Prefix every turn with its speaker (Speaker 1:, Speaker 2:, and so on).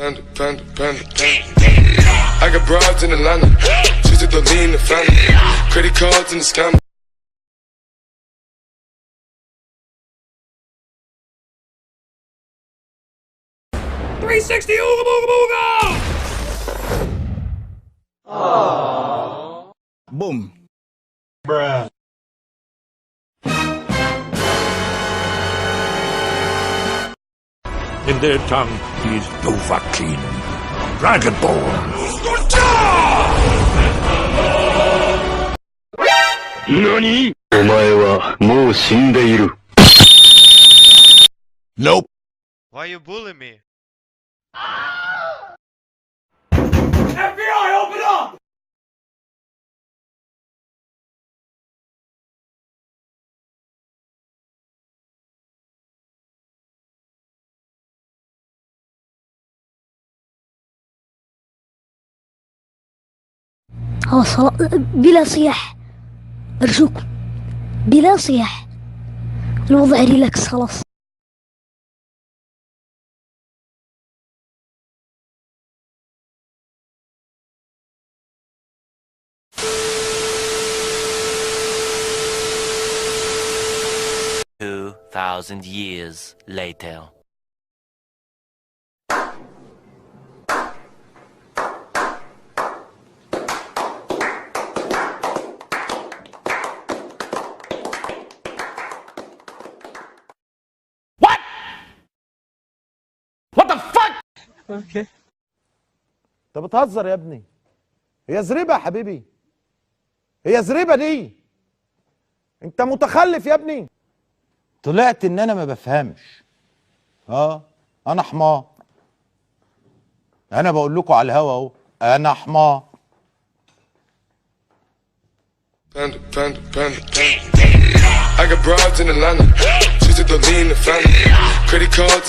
Speaker 1: I got broads in Atlanta, just to lean the family, credit cards and the scam.
Speaker 2: 360 ooga booga booga!
Speaker 3: Aww.
Speaker 4: Boom.
Speaker 3: Bruh.
Speaker 5: In their tongue, he is Dovahkiin, Dragonborn.
Speaker 6: NANI?! お前はもう死んでいる。
Speaker 4: Nope.
Speaker 7: Why you bullying me?
Speaker 2: FBI, open up!
Speaker 8: بلا صياح أرجوكم، بلا صياح، الوضع ريلاكس خلاص.
Speaker 9: Two 2,000 years later.
Speaker 3: اوكي.
Speaker 10: انت بتهزر يا ابني، هي زريبه يا حبيبي، هي زريبه دي، انت متخلف يا ابني. طلعت ان انا ما بفهمش. انا حمار، انا بقول لكم على الهوا اهو، انا حمار.
Speaker 1: I got broads in Atlanta, just to lean the family, credit cards.